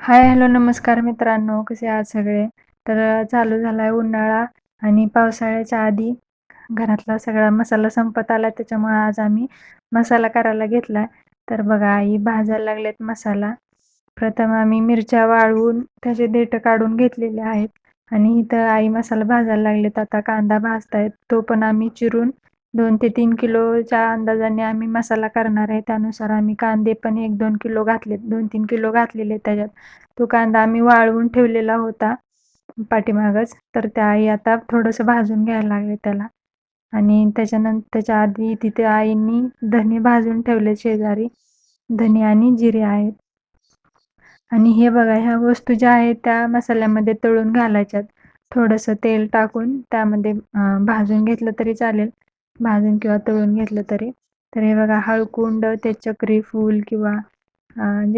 हाय, hello, नमस्कार मित्रांनो. कसे आहात सगळे? तर चालू झालाय उन्हाळा आणि पावसाळ्याच्या आधी घरातला सगळा मसाला संपत आला, त्याच्यामुळे आज आम्ही मसाला करायला घेतलाय. तर बघा, आई भाजायला लागलेत मसाला. प्रथम आम्ही मिरच्या वाळवून त्याचे देठ काढून घेतलेले आहेत आणि इथं आई मसाला भाजायला लागलेत. आता कांदा भाजतायत, तो पण आम्ही चिरून 2 ते 3 किलोच्या अंदाजाने आम्ही मसाला करणार आहे. त्यानुसार आम्ही कांदे पण 1-2 किलो घातलेत, 2-3 किलो घातलेले त्याच्यात. तो कांदा आम्ही वाळवून ठेवलेला होता पाठीमागच. तर त्या आई आता थोडंसं भाजून घ्यायला लागले त्याला आणि त्याच्या आधी तिथे आईंनी धने भाजून ठेवले शेजारी. धने आणि जिरे आहेत. आणि हे बघा, ह्या वस्तू ज्या आहेत त्या मसाल्यामध्ये तळून घालायच्यात. थोडंसं तेल टाकून त्यामध्ये भाजून घेतलं तरी चालेल, भाजून किंवा तळून घेतलं तरी. तर हे बघा, हळकुंड, ते चक्री फूल किंवा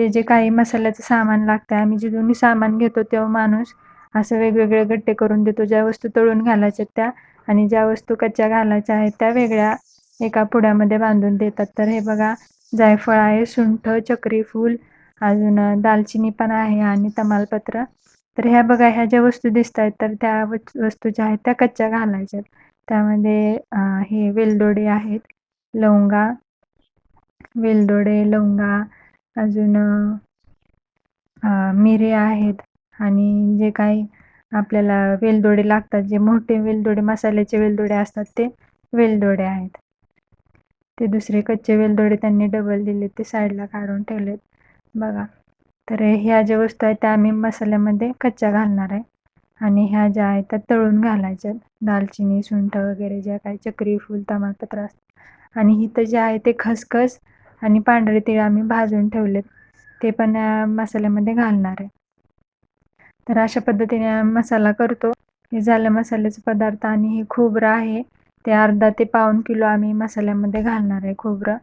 जे काही मसाल्याचं सामान लागतं, आम्ही जिथून सामान घेतो तेव्हा माणूस असं वेगवेगळे गट्टे करून देतो. ज्या वस्तू तळून घालायच्या त्या आणि ज्या वस्तू कच्च्या घालायच्या आहेत त्या वेगळ्या एका पुड्यामध्ये बांधून देतात. तर हे बघा, जायफळ आहे, सुंठ, चक्री फूल, अजून दालचिनी पण आहे आणि तमालपत्र. तर ह्या बघा, ह्या ज्या वस्तू दिसत आहेत तर त्या वस्तू ज्या आहेत त्या कच्च्या घालायच्यात. त्यामध्ये हे वेलदोडे आहेत, लवंगा, वेलदोडे, लवंगा, अजून मिरे आहेत आणि जे काही आपल्याला वेलदोडे लागतात, जे मोठे वेलदोडे, मसाल्याचे वेलदोडे असतात ते वेलदोडे आहेत. ते दुसरे कच्चे वेलदोडे त्यांनी डबल दिले, ते साईडला काढून ठेवलेत बघा. तर ह्या ज्या वस्तू आहेत त्या आम्ही मसाल्यामध्ये कच्च्या घालणार आहे आणि ह्या ज्या आहेत त्या तळून घालायच्यात. दालचिनी, सुंठ वगैरे ज्या काही चक्री फूल, तमालपत्र असतात. आणि इथं जे आहे ते खसखस आणि पांढरे तीळ आम्ही भाजून ठेवलेत, ते पण मसाल्यामध्ये घालणार आहे. तर अशा पद्धतीने मसाला करतो. हे झालं मसाल्याचे पदार्थ. आणि हे खोबरं आहे, ते अर्धा ते पाऊण किलो आम्ही मसाल्यामध्ये घालणार आहे खोबरं.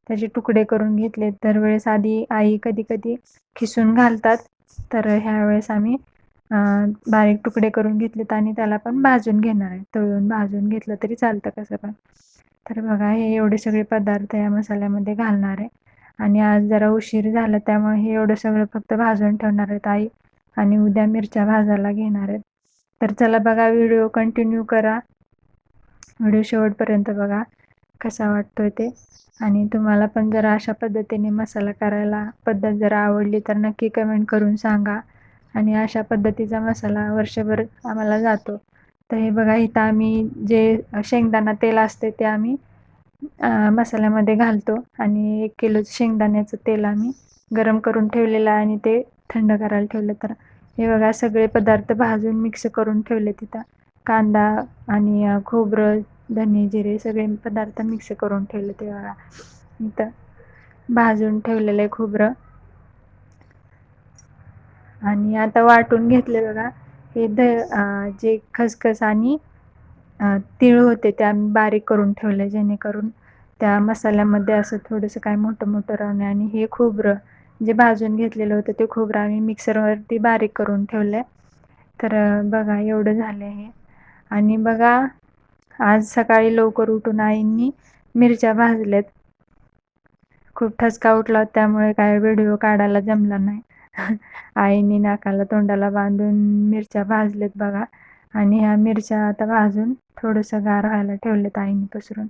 त्याचे तुकडे करून घेतले. दरवेळेस आधी आई कधी कधी खिसून घालतात, तर ह्यावेळेस आम्ही बारीक तुकडे करून घेतलेत आणि त्याला पण भाजून घेणार आहे. तळून भाजून घेतलं तरी चालतं कसं पण. तर बघा, हे एवढे सगळे पदार्थ या मसाल्यामध्ये घालणार आहे. आणि आज जरा उशीर झाला त्यामुळे हे एवढं सगळं फक्त भाजून ठेवणार आहेत आई आणि उद्या मिरच्या भाजायला घेणार आहेत. तर चला बघा, व्हिडिओ कंटिन्यू करा, व्हिडिओ शेवटपर्यंत बघा कसा वाटतोय ते. आणि तुम्हाला पण जर अशा पद्धतीने मसाला करायला पद्धत जर आवडली तर नक्की कमेंट करून सांगा. आणि अशा पद्धतीचा मसाला वर्षभर आम्हाला जातो. तर हे बघा, इथं आम्ही जे शेंगदाणा तेल असते ते आम्ही मसाल्यामध्ये घालतो आणि 1 किलो शेंगदाण्याचं तेल आम्ही गरम करून ठेवलेलं आहे आणि ते थंड करायला ठेवलं. तर हे बघा, सगळे पदार्थ भाजून मिक्स करून ठेवले तिथं. कांदा आणि खोबरं, धने, जिरे सगळे पदार्थ मिक्स करून ठेवले. ते बघा, इथं भाजून ठेवलेलं आहे खोबरं. आणि आता वाटून घेतले बघा. हे जे खसखस आणि तीळ होते ते आम्ही बारीक करून ठेवले, जेणेकरून त्या मसाल्यामध्ये असं थोडंसं काय मोठं मोठं राहणे. आणि हे खोबरं जे भाजून घेतलेलं होतं ते खोबरं आम्ही मिक्सरवरती बारीक करून ठेवलं. तर बघा, एवढं झालं हे. आणि बघा, आज सकाळी लवकर उठून आईंनी मिरच्या भाजल्यात. खूप ठसका उठला त्यामुळे काय व्हिडिओ काढायला जमला नाही. आईने नाकाला तोंडाला बांधून मिरच्या भाजलेत बघा. आणि ह्या मिरच्या आता भाजून थोडंसं गार व्हायला ठेवलेत आईने पसरून.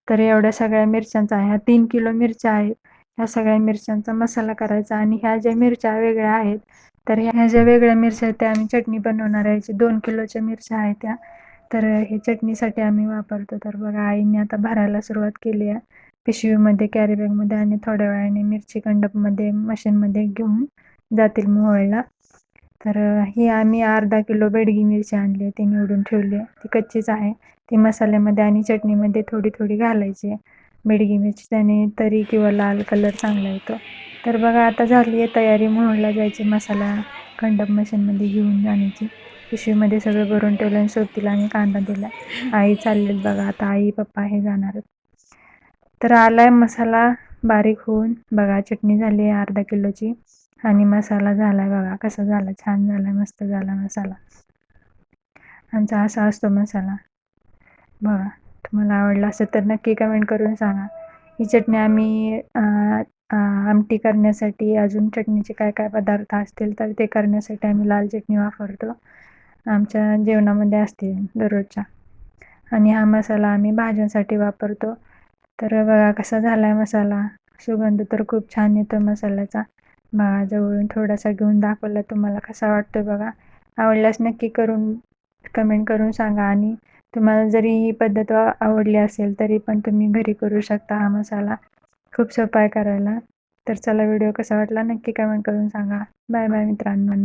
तर एवढ्या सगळ्या मिरच्यांचा, ह्या 3 किलो मिरच्या आहेत, ह्या सगळ्या मिरच्यांचा मसाला करायचा. आणि ह्या ज्या मिरच्या वेगळ्या आहेत, तर ह्या ज्या वेगळ्या मिरच्या आहेत त्या आम्ही चटणी बनवणार आहे. 2 किलोच्या मिरच्या आहेत त्या, तर हे चटणीसाठी आम्ही वापरतो. तर बघा, आईने आता भरायला सुरुवात केली आहे पिशवीमध्ये, कॅरीबॅगमध्ये. आणि थोड्या वेळाने मिरची कंडपमध्ये मशीनमध्ये घेऊन जातील मोहायला. तर ही आम्ही अर्धा किलो बेडगी मिरची आणली आहे, ती निवडून ठेवली आहे, ती कच्चीच आहे. ती मसाल्यामध्ये आणि चटणीमध्ये थोडी थोडी घालायची आहे बेडगी मिरची, त्याने तरी किंवा लाल कलर चांगला येतो. तर बघा, आता झाली आहे तयारी मोहळला जायची, मसाला कंडप मशीनमध्ये घेऊन जाण्याची. पिशवीमध्ये सगळं भरून ठेवलं आणि सोबतीला आम्ही कांदा दिला. आई चाललेत बघा, आता आई पप्पा हे जाणार. तर आलाय मसाला बारीक होऊन बघा. चटणी झाली आहे अर्धा किलोची आणि मसाला झालाय बघा, कसा झाला, छान झाला, मस्त झाला मसाला. आमचा असा असतो मसाला बघा. तुम्हाला आवडला असेल तर नक्की कमेंट करून सांगा. ही चटणी आम्ही आमटी करण्यासाठी अजून चटणीचे काय काय पदार्थ असतील तर ते करण्यासाठी आम्ही लाल चटणी वापरतो. आमच्या जेवणामध्ये असते दररोजच्या. आणि हा मसाला आम्ही भाज्यांसाठी वापरतो. तर बघा कसा झाला आहे मसाला. सुगंध तर खूप छान येतो मसाल्याचा. बघा जवळून थोडासा घेऊन दाखवला तुम्हाला कसा वाटतोय बघा. आवडल्यास नक्की कमेंट करून सांगा. आणि तुम्हाला जरी ही पद्धत आवडली असेल तरी पण तुम्ही घरी करू शकता हा मसाला. खूप सोपा आहे करायला. तर चला व्हिडिओ कसा वाटला नक्की कमेंट करून सांगा. बाय बाय मित्रांनो.